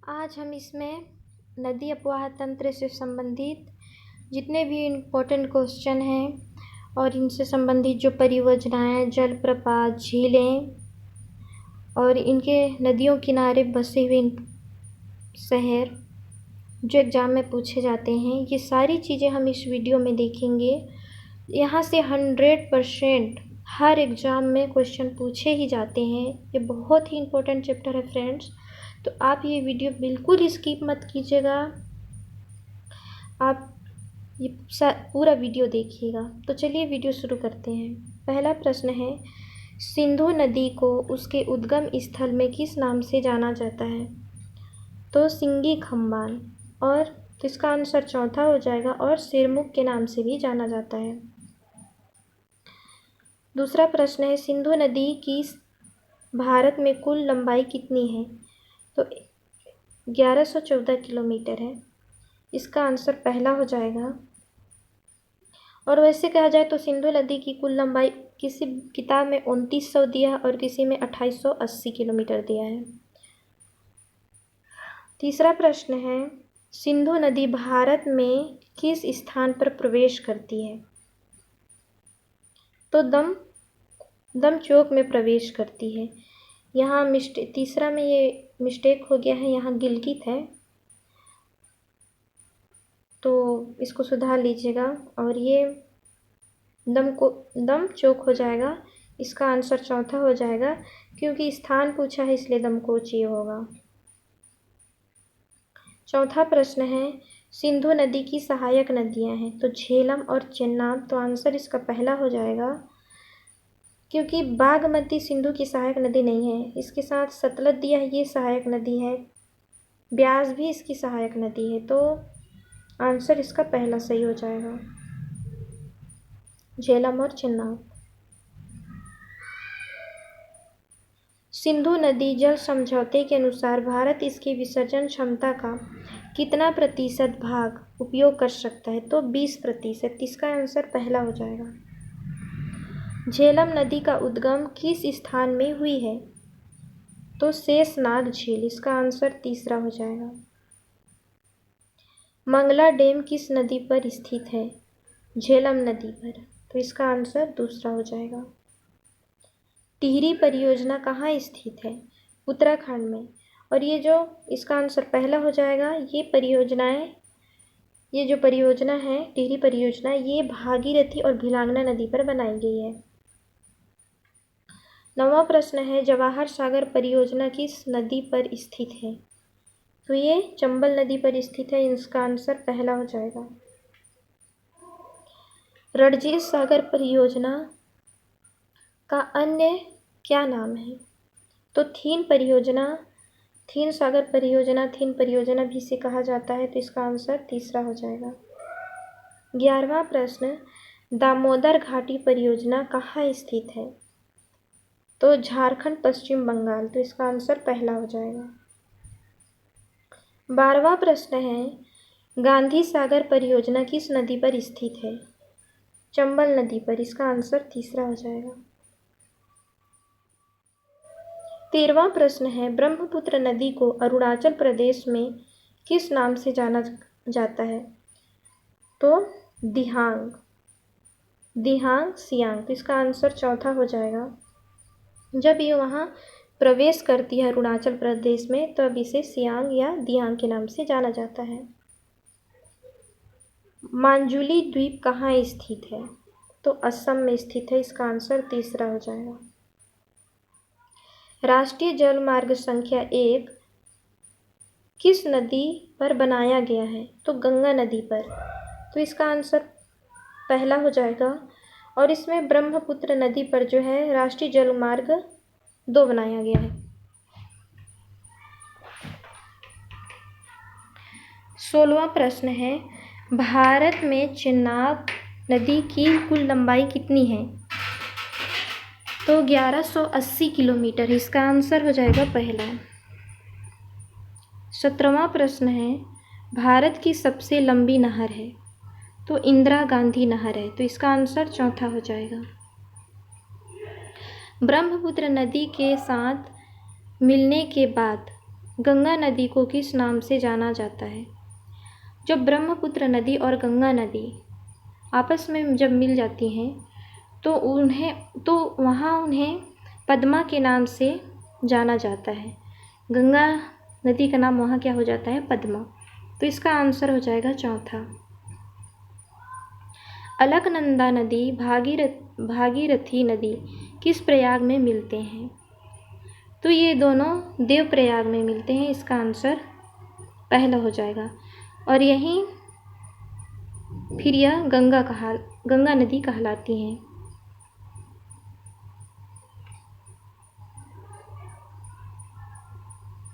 आज हम इसमें नदी अपवाह तंत्र से संबंधित जितने भी इम्पोर्टेंट क्वेश्चन हैं और इनसे संबंधित जो परियोजनाएं, जलप्रपात, झीलें और इनके नदियों किनारे बसे हुए शहर जो एग्ज़ाम में पूछे जाते हैं, ये सारी चीज़ें हम इस वीडियो में देखेंगे। यहाँ से 100% हर एग्ज़ाम में क्वेश्चन पूछे ही जाते हैं। ये बहुत ही इम्पोर्टेंट चैप्टर है फ्रेंड्स, तो आप ये वीडियो बिल्कुल स्किप मत कीजिएगा। आप ये पूरा वीडियो देखिएगा। तो चलिए वीडियो शुरू करते हैं। पहला प्रश्न है, सिंधु नदी को उसके उद्गम स्थल में किस नाम से जाना जाता है? तो सिंगी खम्बान। और तो इसका आंसर चौथा हो जाएगा, और सिरमुख के नाम से भी जाना जाता है। दूसरा प्रश्न है, सिंधु नदी की भारत में कुल लंबाई कितनी है? तो 1114 किलोमीटर है। इसका आंसर पहला हो जाएगा। और वैसे कहा जाए तो सिंधु नदी की कुल लंबाई किसी किताब में 2900 दिया और किसी में 2880 किलोमीटर दिया है। तीसरा प्रश्न है, सिंधु नदी भारत में किस स्थान पर प्रवेश करती है? तो दमचौक में प्रवेश करती है। यहाँ तीसरा में ये मिस्टेक हो गया है, यहाँ गिलगित है, तो इसको सुधार लीजिएगा। और ये दमचौक हो जाएगा। इसका आंसर चौथा हो जाएगा, क्योंकि स्थान पूछा है इसलिए दमकोच ये होगा। चौथा प्रश्न है, सिंधु नदी की सहायक नदियां हैं। तो झेलम और चेनाब। तो आंसर इसका पहला हो जाएगा, क्योंकि बागमती सिंधु की सहायक नदी नहीं है। इसके साथ सतलज दिया है, ये सहायक नदी है। ब्यास भी इसकी सहायक नदी है, तो आंसर इसका पहला सही हो जाएगा, झेलम और चेनाब। सिंधु नदी जल समझौते के अनुसार भारत इसकी विसर्जन क्षमता का कितना प्रतिशत भाग उपयोग कर सकता है? तो 20%। इसका आंसर पहला हो जाएगा। झेलम नदी का उद्गम किस स्थान में हुई है? तो शेषनाग झील। इसका आंसर तीसरा हो जाएगा। मंगला डैम किस नदी पर स्थित है? झेलम नदी पर। तो इसका आंसर दूसरा हो जाएगा। टिहरी परियोजना कहाँ स्थित है? उत्तराखंड में। और ये जो इसका आंसर पहला हो जाएगा, ये जो परियोजना है टिहरी परियोजना, ये भागीरथी और भिलांगना नदी पर बनाई गई है। 9वां प्रश्न है, जवाहर सागर परियोजना किस नदी पर स्थित है? तो ये चंबल नदी पर स्थित है। इसका आंसर पहला हो जाएगा। रणजीत सागर परियोजना का अन्य क्या नाम है? तो थीन सागर परियोजना, थीन परियोजना भी इसे कहा जाता है। तो इसका आंसर तीसरा हो जाएगा। 11वां प्रश्न, दामोदर घाटी परियोजना कहाँ स्थित है? तो झारखंड, पश्चिम बंगाल। तो इसका आंसर पहला हो जाएगा। 12वां प्रश्न है, गांधी सागर परियोजना किस नदी पर स्थित है? चंबल नदी पर। इसका आंसर तीसरा हो जाएगा। 13वां प्रश्न है, ब्रह्मपुत्र नदी को अरुणाचल प्रदेश में किस नाम से जाना जाता है? तो दिहांग सियांग। तो इसका आंसर चौथा हो जाएगा। जब ये वहाँ प्रवेश करती है अरुणाचल प्रदेश में, तो अब इसे सियांग या दियांग के नाम से जाना जाता है। मांजुली द्वीप कहाँ स्थित है? तो असम में स्थित है। इसका आंसर तीसरा हो जाएगा। राष्ट्रीय जल मार्ग संख्या 1 किस नदी पर बनाया गया है? तो गंगा नदी पर। तो इसका आंसर पहला हो जाएगा। और इसमें ब्रह्मपुत्र नदी पर जो है राष्ट्रीय जल मार्ग 2 बनाया गया है। 16वां प्रश्न है, भारत में चेनाब नदी की कुल लंबाई कितनी है? तो 1180 किलोमीटर। इसका आंसर हो जाएगा पहला। 17वां प्रश्न है, भारत की सबसे लंबी नहर है? तो इंदिरा गांधी नहर है। तो इसका आंसर चौथा हो जाएगा। ब्रह्मपुत्र नदी के साथ मिलने के बाद गंगा नदी को किस नाम से जाना जाता है? जब ब्रह्मपुत्र नदी और गंगा नदी आपस में जब मिल जाती हैं तो वहाँ उन्हें पद्मा के नाम से जाना जाता है। गंगा नदी का नाम वहाँ क्या हो जाता है? पद्मा। तो इसका आंसर हो जाएगा चौथा। अलकनंदा नदी भागीरथी नदी किस प्रयाग में मिलते हैं? तो ये दोनों देवप्रयाग में मिलते हैं। इसका आंसर पहला हो जाएगा। और यहीं फिर यह गंगा नदी कहलाती हैं।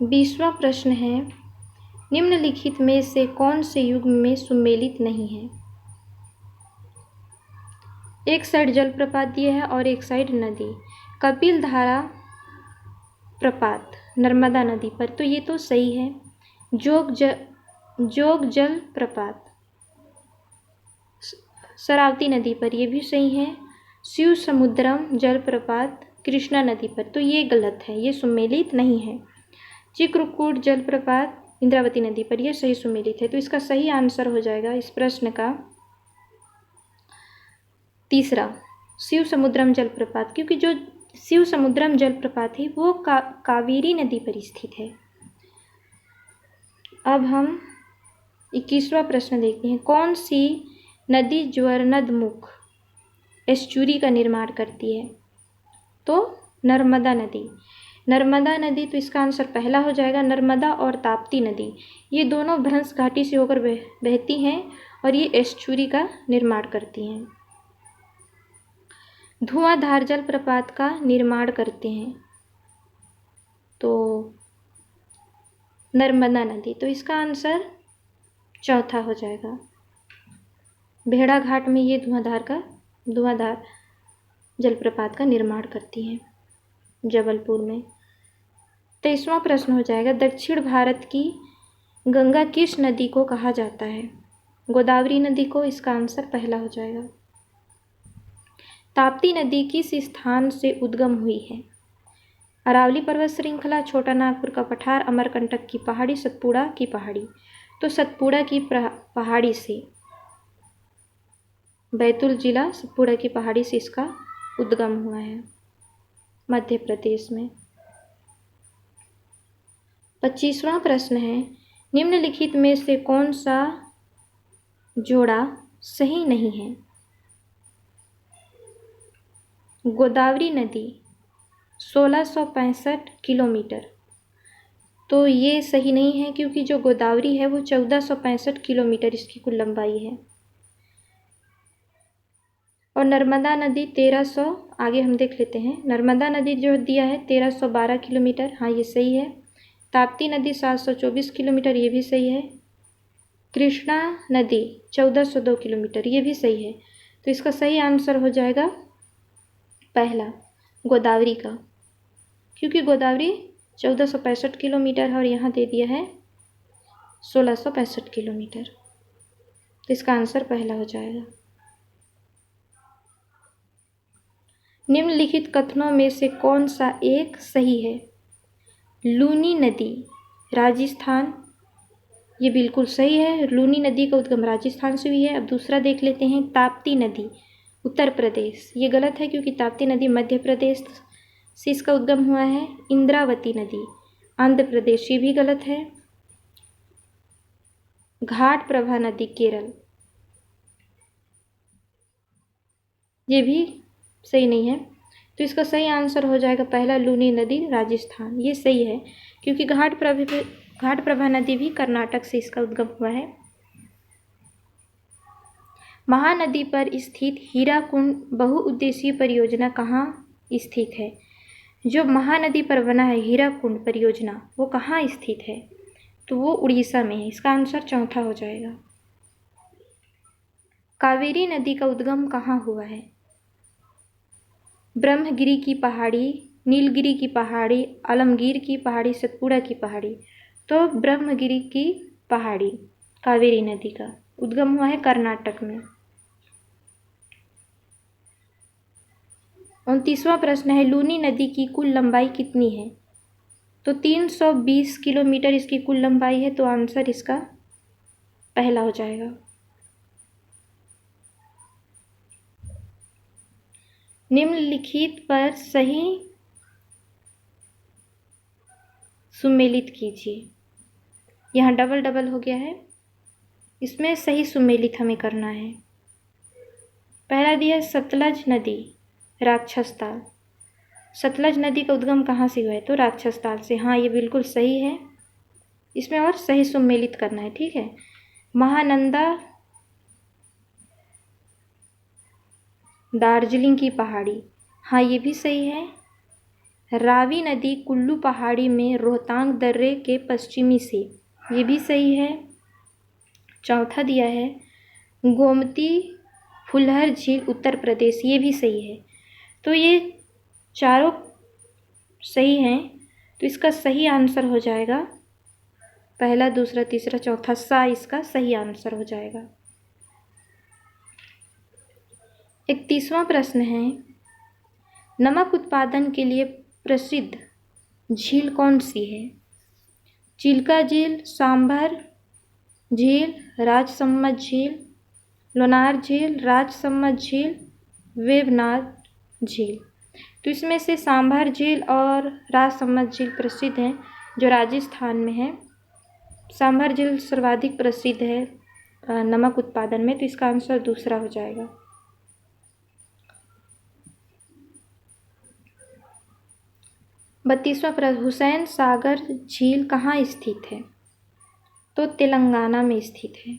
बीसवां प्रश्न है, निम्नलिखित में से कौन से युग में सुमेलित नहीं है? एक साइड जलप्रपात दिया है और एक साइड नदी। कपिल धारा प्रपात नर्मदा नदी पर, तो ये तो सही है। जोग जल प्रपात शरावती नदी पर, ये भी सही है। शिव समुद्रम जलप्रपात कृष्णा नदी पर, तो ये गलत है, ये सुमेलित नहीं है। चित्रकूट जलप्रपात इंद्रावती नदी पर, यह सही सुमेलित है। तो इसका सही आंसर हो जाएगा इस प्रश्न का तीसरा, शिव समुद्रम जलप्रपात, क्योंकि जो शिव समुद्रम जलप्रपात है वो कावेरी नदी पर स्थित है। अब हम 21वां प्रश्न देखते हैं। कौन सी नदी ज्वरनदमुख एस्चुरी का निर्माण करती है? तो नर्मदा नदी। नर्मदा नदी, तो इसका आंसर पहला हो जाएगा। नर्मदा और ताप्ती नदी ये दोनों भ्रंश घाटी से होकर बहती हैं और ये एस्चुरी का निर्माण करती हैं। धुआंधार जलप्रपात का निर्माण करते हैं तो नर्मदा नदी, तो इसका आंसर चौथा हो जाएगा। भेड़ा घाट में ये धुआंधार जलप्रपात का निर्माण करती हैं जबलपुर में। 23वां प्रश्न हो जाएगा, दक्षिण भारत की गंगा किस नदी को कहा जाता है? गोदावरी नदी को। इसका आंसर पहला हो जाएगा। ताप्ती नदी किस स्थान से उद्गम हुई है? अरावली पर्वत श्रृंखला, छोटा नागपुर का पठार, अमरकंटक की पहाड़ी, सतपुड़ा की पहाड़ी। तो सतपुड़ा की पहाड़ी से, बैतूल जिला सतपुड़ा की पहाड़ी से इसका उद्गम हुआ है मध्य प्रदेश में। 25वां प्रश्न है, निम्नलिखित में से कौन सा जोड़ा सही नहीं है? गोदावरी नदी 1665 किलोमीटर, तो ये सही नहीं है, क्योंकि जो गोदावरी है वो 1465 किलोमीटर इसकी कुल लंबाई है। और नर्मदा नदी 1300, आगे हम देख लेते हैं। नर्मदा नदी जो दिया है 1312 किलोमीटर, हाँ ये सही है। ताप्ती नदी 724 किलोमीटर, ये भी सही है। कृष्णा नदी 1402 किलोमीटर, ये भी सही है। तो इसका सही आंसर हो जाएगा पहला, गोदावरी का, क्योंकि गोदावरी 1465 किलोमीटर है और यहाँ दे दिया है 1665 किलोमीटर। तो इसका आंसर पहला हो जाएगा। निम्नलिखित कथनों में से कौन सा एक सही है? लूनी नदी राजस्थान, ये बिल्कुल सही है। लूनी नदी का उद्गम राजस्थान से हुई है। अब दूसरा देख लेते हैं, ताप्ती नदी उत्तर प्रदेश, ये गलत है, क्योंकि ताप्ती नदी मध्य प्रदेश से इसका उद्गम हुआ है। इंद्रावती नदी आंध्र प्रदेश, ये भी गलत है। घाट प्रभा नदी केरल, ये भी सही नहीं है। तो इसका सही आंसर हो जाएगा पहला, लूनी नदी राजस्थान, ये सही है, क्योंकि घाट प्रभा नदी भी कर्नाटक से इसका उद्गम हुआ है। महानदी पर स्थित हीराकुंड बहुउद्देशीय परियोजना कहाँ स्थित है? जो महानदी पर बना है हीराकुंड परियोजना, वो कहाँ स्थित है? तो वो उड़ीसा में है। इसका आंसर चौथा हो जाएगा। कावेरी नदी का उद्गम कहाँ हुआ है? ब्रह्मगिरी की पहाड़ी, नीलगिरी की पहाड़ी, आलमगीर की पहाड़ी, सतपुड़ा की पहाड़ी। तो ब्रह्मगिरी की पहाड़ी कावेरी नदी का उद्गम हुआ है कर्नाटक में। 29वां प्रश्न है, लूनी नदी की कुल लंबाई कितनी है? तो 320 किलोमीटर इसकी कुल लंबाई है, तो आंसर इसका पहला हो जाएगा। निम्नलिखित पर सही सुमेलित कीजिए। यहाँ डबल डबल हो गया है, इसमें सही सुमेलित हमें करना है। पहला दिया सतलज नदी राक्षस ताल। सतलज नदी का उद्गम कहाँ से हुआ है? तो राक्षस ताल से। हाँ, ये बिल्कुल सही है। इसमें और सही सुमेलित करना है, ठीक है। महानंदा दार्जिलिंग की पहाड़ी। हाँ, ये भी सही है। रावी नदी कुल्लू पहाड़ी में रोहतांग दर्रे के पश्चिमी से। ये भी सही है। चौथा दिया है गोमती फुलहर झील उत्तर प्रदेश। ये भी सही है। तो ये चारों सही हैं, तो इसका सही आंसर हो जाएगा पहला, दूसरा, तीसरा, चौथा, सा इसका सही आंसर हो जाएगा। 31वां प्रश्न है, नमक उत्पादन के लिए प्रसिद्ध झील कौन सी है? चिल्का झील, सांभर झील, राजसमंद झील, लोनार झील, राजसमंद झील, वेवनाथ झील। तो इसमें से सांभर झील और राजसमंद झील प्रसिद्ध हैं, जो राजस्थान में है। सांभर झील सर्वाधिक प्रसिद्ध है नमक उत्पादन में, तो इसका आंसर दूसरा हो जाएगा। बत्तीसवां प्रश्न, हुसैन सागर झील कहाँ स्थित है? तो तेलंगाना में स्थित है।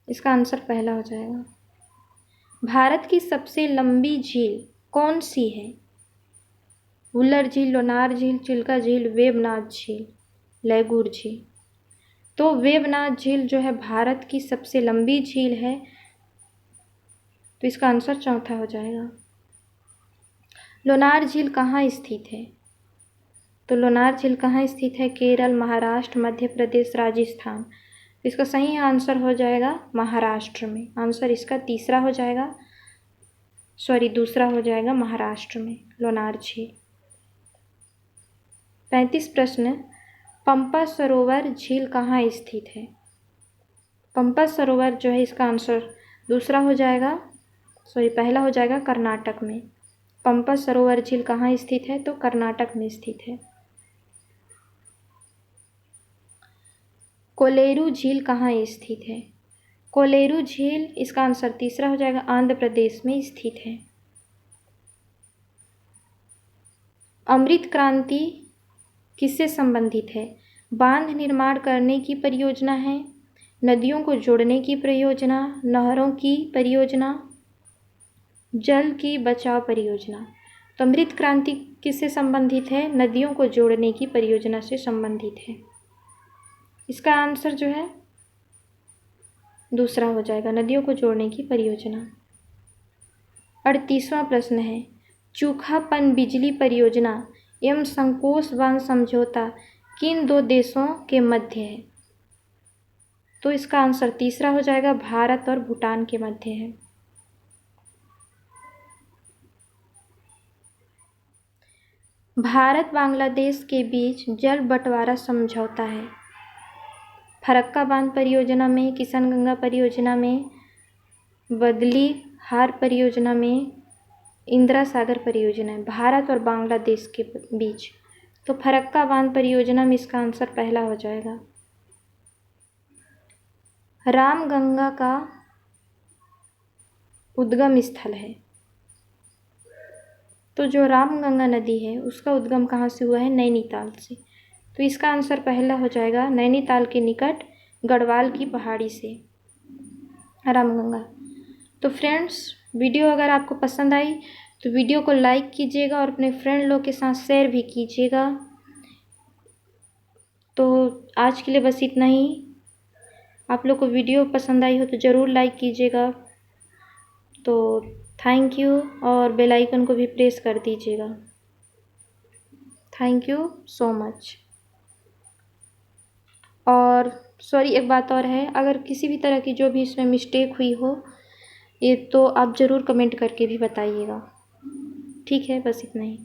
इसका आंसर पहला हो जाएगा। भारत की सबसे लंबी झील कौन सी है? वुलर झील, लोनार झील, चिल्का झील, वेवनाथ झील, लैगूर झील। तो वेवनाथ झील जो है भारत की सबसे लंबी झील है, तो इसका आंसर चौथा हो जाएगा। लोनार झील कहाँ स्थित है? तो लोनार झील कहाँ स्थित है? केरल, महाराष्ट्र, मध्य प्रदेश, राजस्थान। इसका सही आंसर हो जाएगा महाराष्ट्र में। आंसर इसका तीसरा हो जाएगा, दूसरा हो जाएगा, महाराष्ट्र में लोनार झील। 35 प्रश्न, पंपा सरोवर झील कहाँ स्थित है? पंपा सरोवर जो है इसका आंसर दूसरा हो जाएगा, पहला हो जाएगा, कर्नाटक में। पंपा सरोवर झील कहाँ स्थित है? तो कर्नाटक में स्थित है। कोलेरू झील कहाँ स्थित है? कोलेरू झील इसका आंसर तीसरा हो जाएगा, आंध्र प्रदेश में स्थित है। अमृत क्रांति किससे संबंधित है? बांध निर्माण करने की परियोजना है, नदियों को जोड़ने की परियोजना, नहरों की परियोजना, जल की बचाव परियोजना। तो अमृत क्रांति किससे संबंधित है? नदियों को जोड़ने की परियोजना से संबंधित है। इसका आंसर जो है दूसरा हो जाएगा, नदियों को जोड़ने की परियोजना। 38वां प्रश्न है, चूखा पनबिजली परियोजना एवं संकोच बांध समझौता किन दो देशों के मध्य है? तो इसका आंसर तीसरा हो जाएगा, भारत और भूटान के मध्य है। भारत बांग्लादेश के बीच जल बंटवारा समझौता है। फरक्का बांध परियोजना में, किशनगंगा परियोजना में, बदली हार परियोजना में, इंदिरा सागर परियोजना है, भारत और बांग्लादेश के बीच। तो फरक्का बांध परियोजना में इसका आंसर पहला हो जाएगा। रामगंगा का उद्गम स्थल है। तो जो रामगंगा नदी है उसका उद्गम कहाँ से हुआ है? नैनीताल से। तो इसका आंसर पहला हो जाएगा, नैनीताल के निकट गढ़वाल की पहाड़ी से रामगंगा। तो फ्रेंड्स, वीडियो अगर आपको पसंद आई तो वीडियो को लाइक कीजिएगा और अपने फ्रेंड लोग के साथ शेयर भी कीजिएगा। तो आज के लिए बस इतना ही। आप लोग को वीडियो पसंद आई हो तो ज़रूर लाइक कीजिएगा। तो थैंक यू, और बेल आइकन को भी प्रेस कर दीजिएगा। Thank you so much. और एक बात और है, अगर किसी भी तरह की जो भी इसमें मिस्टेक हुई हो ये तो आप ज़रूर कमेंट करके भी बताइएगा। ठीक है, बस इतना ही।